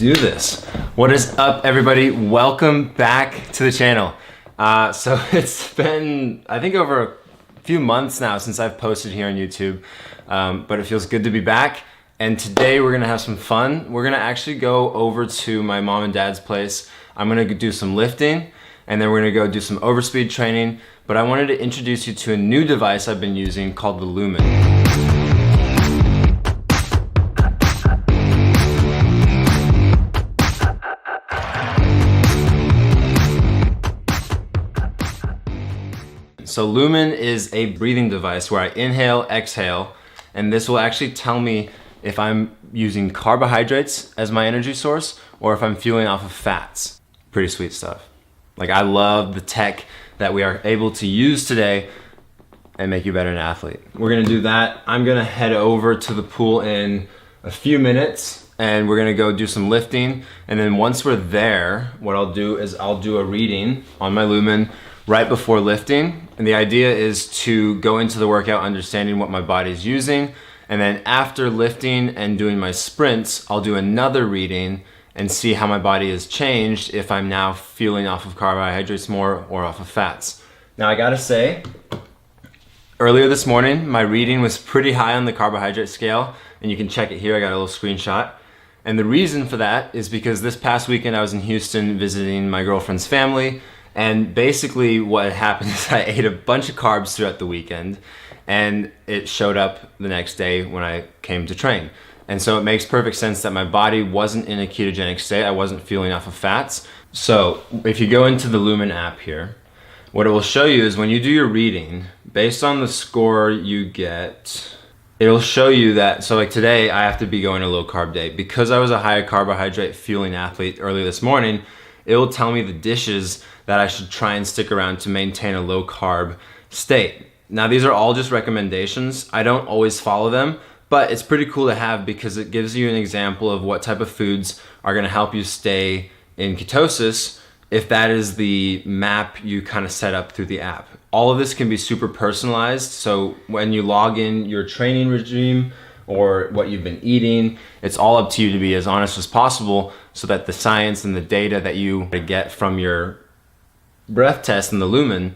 do this. What is up, everybody? Welcome back to the channel. So it's been, I think, over a few months now since I've posted here on YouTube, but it feels good to be back. And today we're gonna have some fun. We're gonna actually go over to my mom and dad's place. I'm gonna do some lifting, and then we're gonna go do some overspeed training. But I wanted to introduce you to a new device I've been using called the Lumen. So Lumen is a breathing device where I inhale, exhale, and this will actually tell me if I'm using carbohydrates as my energy source or if I'm fueling off of fats. Pretty sweet stuff. Like, I love the tech that we are able to use today and make you better an athlete. We're gonna do that. I'm gonna head over to the pool in a few minutes and we're gonna go do some lifting. And then once we're there, what I'll do is I'll do a reading on my Lumen right before lifting. And the idea is to go into the workout understanding what my body's using. And then after lifting and doing my sprints, I'll do another reading and see how my body has changed if I'm now fueling off of carbohydrates more or off of fats. Now I gotta say, earlier this morning, my reading was pretty high on the carbohydrate scale, and you can check it here. I got a little screenshot. And the reason for that is because this past weekend I was in Houston visiting my girlfriend's family. And basically what happened is I ate a bunch of carbs throughout the weekend, and it showed up the next day when I came to train. And so it makes perfect sense that my body wasn't in a ketogenic state. I wasn't fueling off of fats. So if you go into the Lumen app here, what it will show you is when you do your reading, based on the score you get, it'll show you that, so like today I have to be going a low carb day. Because I was a high carbohydrate fueling athlete early this morning, it will tell me the dishes that I should try and stick around to maintain a low carb state. Now these are all just recommendations. I don't always follow them, but it's pretty cool to have because it gives you an example of what type of foods are gonna help you stay in ketosis if that is the map you kind of set up through the app. All of this can be super personalized, so when you log in your training regime or what you've been eating, it's all up to you to be as honest as possible so that the science and the data that you get from your breath test in the Lumen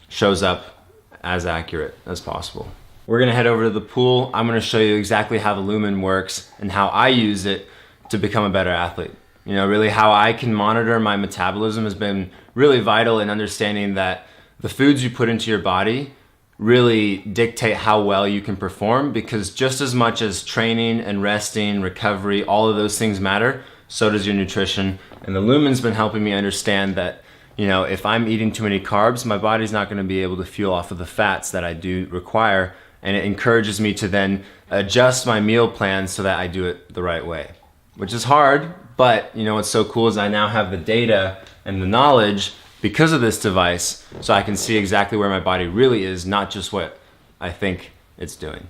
shows up as accurate as possible. We're gonna head over to the pool. I'm gonna show you exactly how the Lumen works and how I use it to become a better athlete. You know, really how I can monitor my metabolism has been really vital in understanding that the foods you put into your body really dictate how well you can perform, because just as much as training and resting, recovery, all of those things matter, so does your nutrition. And the Lumen's been helping me understand that, you know, if I'm eating too many carbs, my body's not gonna be able to fuel off of the fats that I do require. And it encourages me to then adjust my meal plan so that I do it the right way, which is hard, but you know what's so cool is I now have the data and the knowledge because of this device, so I can see exactly where my body really is, not just what I think it's doing.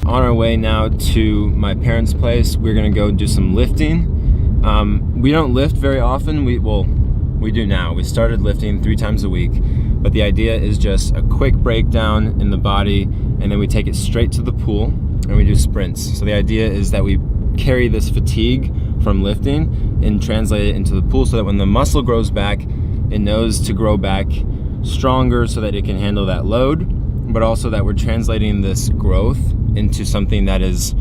On our way now to my parents' place, we're gonna go do some lifting. We don't lift very often. We do now. We started lifting 3 times a week, but the idea is just a quick breakdown in the body, and then we take it straight to the pool and we do sprints. So the idea is that we carry this fatigue from lifting and translate it into the pool so that when the muscle grows back, it knows to grow back stronger so that it can handle that load, but also that we're translating this growth into something that is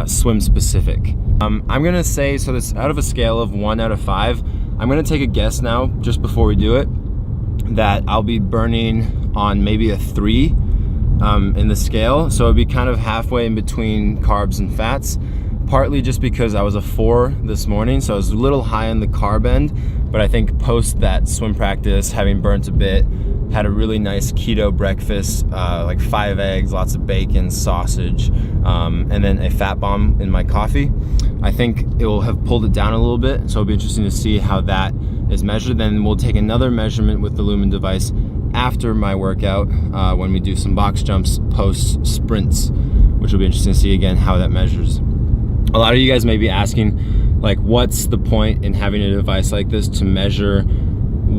swim specific. I'm gonna say, so this out of a scale of 1 out of 5, I'm gonna take a guess now, just before we do it, that I'll be burning on maybe a 3 in the scale. So it'd be kind of halfway in between carbs and fats, partly just because I was a 4 this morning, so I was a little high on the carb end, but I think post that swim practice, having burnt a bit, had a really nice keto breakfast, like 5 eggs, lots of bacon, sausage, and then a fat bomb in my coffee. I think it will have pulled it down a little bit, so it'll be interesting to see how that is measured. Then we'll take another measurement with the Lumen device after my workout when we do some box jumps post sprints, which will be interesting to see again how that measures. A lot of you guys may be asking, like, what's the point in having a device like this to measure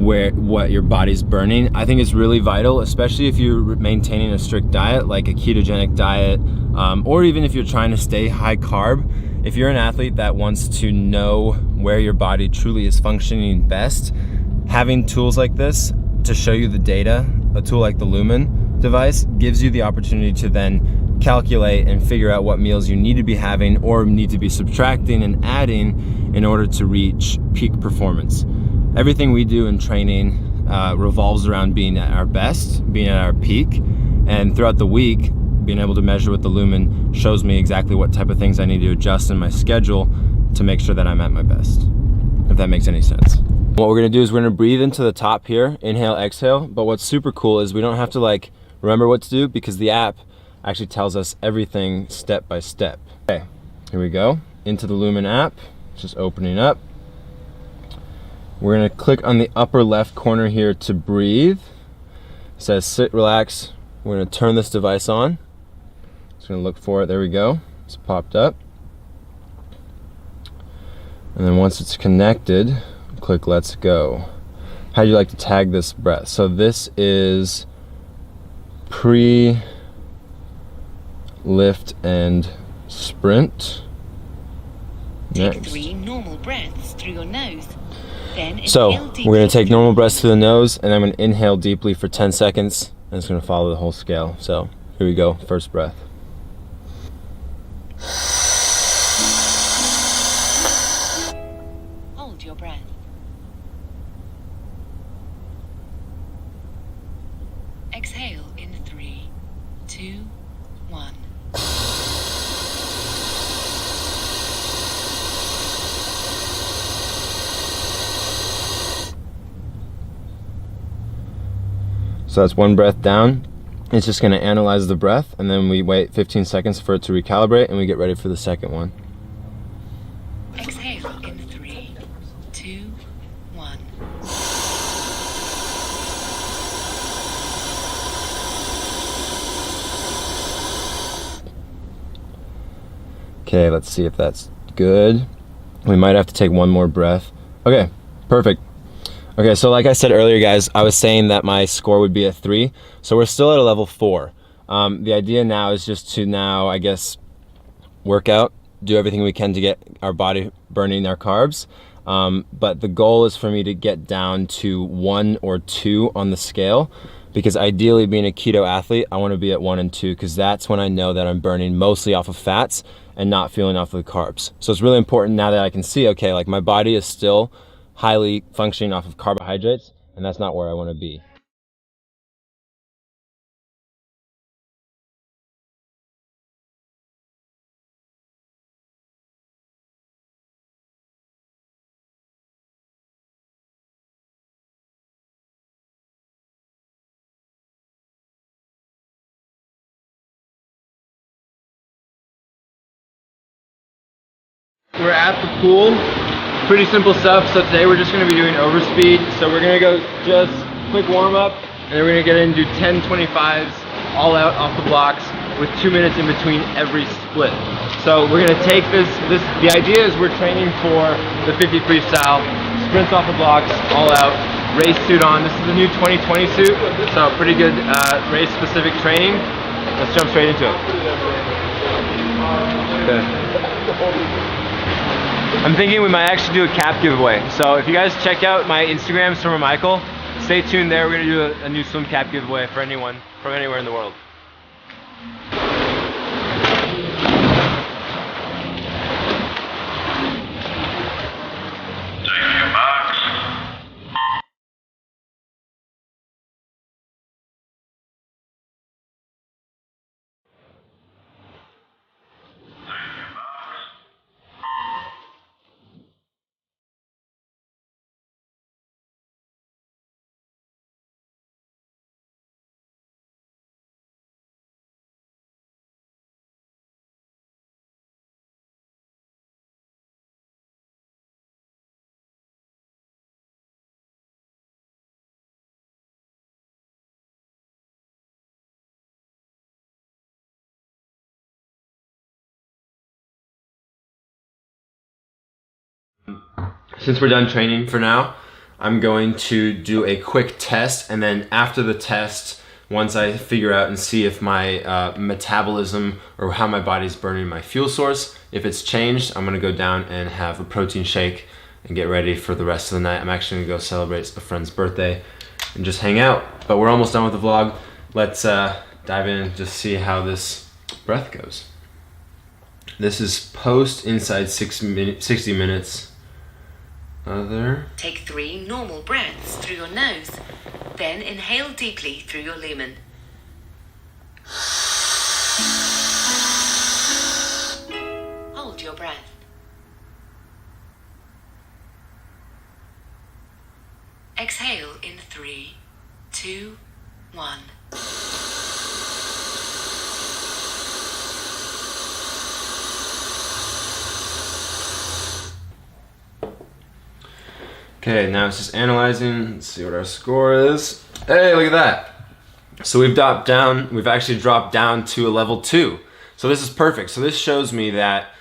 what your body's burning? I think it's really vital, especially if you're maintaining a strict diet, like a ketogenic diet, or even if you're trying to stay high carb. If you're an athlete that wants to know where your body truly is functioning best, having tools like this to show you the data, a tool like the Lumen device, gives you the opportunity to then calculate and figure out what meals you need to be having or need to be subtracting and adding in order to reach peak performance. Everything we do in training revolves around being at our best, being at our peak, and throughout the week, being able to measure with the Lumen shows me exactly what type of things I need to adjust in my schedule to make sure that I'm at my best, if that makes any sense. What we're gonna do is we're gonna breathe into the top here, inhale, exhale, but what's super cool is we don't have to like remember what to do because the app actually tells us everything step by step. Okay, here we go, into the Lumen app, just opening up. We're gonna click on the upper left corner here to breathe. It says sit, relax. We're gonna turn this device on. Just gonna look for it, there we go, it's popped up. And then once it's connected, click let's go. How do you like to tag this breath? So this is pre, lift, and sprint. Take 3 normal breaths through your nose. Then so we're gonna take normal breaths through the nose and I'm gonna inhale deeply for 10 seconds and it's gonna follow the whole scale. So here we go, first breath. Hold your breath. Exhale in 3, 2, 1. So that's one breath down. It's just gonna analyze the breath and then we wait 15 seconds for it to recalibrate and we get ready for the second one. Exhale in 3, 2, 1. Okay, let's see if that's good. We might have to take one more breath. Okay, perfect. Okay, so like I said earlier, guys, I was saying that my score would be a 3. So we're still at a level 4. The idea now is just to now, I guess, work out, do everything we can to get our body burning our carbs. But the goal is for me to get down to 1 or 2 on the scale, because ideally being a keto athlete, I want to be at 1 and 2 because that's when I know that I'm burning mostly off of fats and not fueling off of the carbs. So it's really important now that I can see, okay, like my body is still highly functioning off of carbohydrates, and that's not where I want to be. We're at the pool, pretty simple stuff. So today we're just gonna be doing overspeed. So we're gonna go just quick warm up, and then we're gonna get into 10 25s all out off the blocks with 2 minutes in between every split. So we're gonna take the idea is we're training for the 50 freestyle, sprints off the blocks, all out, race suit on. This is the new 2020 suit, so pretty good race specific training. Let's jump straight into it. Okay. I'm thinking we might actually do a cap giveaway. So if you guys check out my Instagram, Swimmer Michael, stay tuned there. We're gonna do a new swim cap giveaway for anyone from anywhere in the world. Since we're done training for now, I'm going to do a quick test, and then after the test, once I figure out and see if my metabolism or how my body's burning my fuel source, if it's changed, I'm gonna go down and have a protein shake and get ready for the rest of the night. I'm actually gonna go celebrate a friend's birthday and just hang out. But we're almost done with the vlog. Let's dive in and just see how this breath goes. This is post inside 60 minutes. Other. Take 3 normal breaths through your nose, then inhale deeply through your lumen. Hold your breath. Exhale in 3, 2, 1. Okay, now it's just analyzing. Let's see what our score is. Hey, look at that. So we've actually dropped down to a level 2. So this is perfect. So this shows me that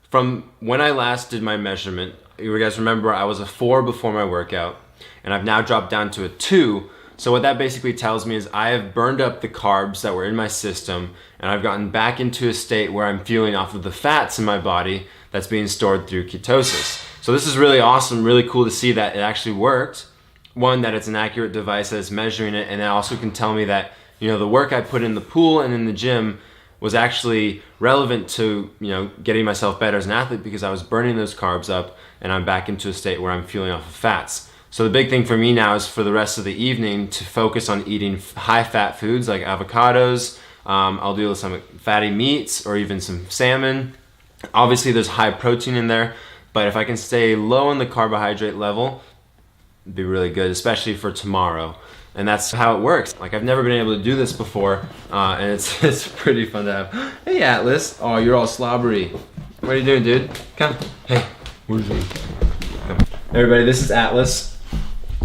from when I last did my measurement, you guys remember I was a 4 before my workout, and I've now dropped down to a 2. So what that basically tells me is I have burned up the carbs that were in my system, and I've gotten back into a state where I'm fueling off of the fats in my body that's being stored through ketosis. So this is really awesome, really cool to see that it actually worked. One, that it's an accurate device that is measuring it, and it also can tell me that, you know, the work I put in the pool and in the gym was actually relevant to, you know, getting myself better as an athlete because I was burning those carbs up and I'm back into a state where I'm fueling off of fats. So the big thing for me now is for the rest of the evening to focus on eating high fat foods like avocados. I'll do some fatty meats or even some salmon. Obviously there's high protein in there, but if I can stay low on the carbohydrate level, it'd be really good, especially for tomorrow. And that's how it works. Like, I've never been able to do this before, and it's pretty fun to have. Hey, Atlas. Oh, you're all slobbery. What are you doing, dude? Come. Hey, where's he? Come. Everybody, this is Atlas.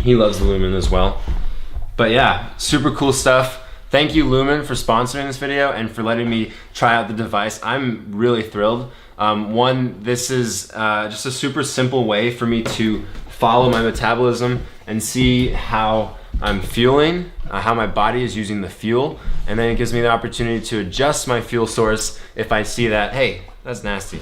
He loves the Lumen as well. But yeah, super cool stuff. Thank you, Lumen, for sponsoring this video and for letting me try out the device. I'm really thrilled. One, this is just a super simple way for me to follow my metabolism and see how I'm fueling, how my body is using the fuel, and then it gives me the opportunity to adjust my fuel source if I see that, hey, that's nasty.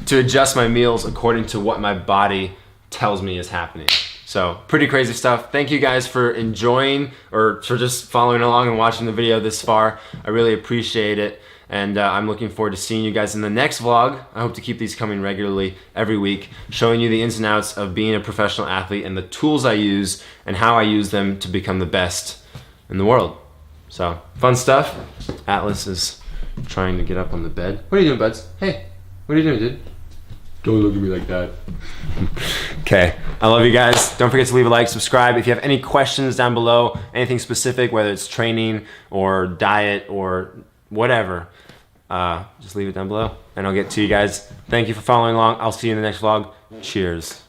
To adjust my meals according to what my body tells me is happening. So pretty crazy stuff. Thank you guys for enjoying or for just following along and watching the video this far. I really appreciate it. And I'm looking forward to seeing you guys in the next vlog. I hope to keep these coming regularly every week, showing you the ins and outs of being a professional athlete and the tools I use and how I use them to become the best in the world. So, fun stuff. Atlas is trying to get up on the bed. What are you doing, buds? Hey, what are you doing, dude? Don't look at me like that. Okay, I love you guys. Don't forget to leave a like, subscribe. If you have any questions down below, anything specific, whether it's training or diet or whatever, just leave it down below and I'll get to you guys. Thank you for following along. I'll see you in the next vlog. Cheers.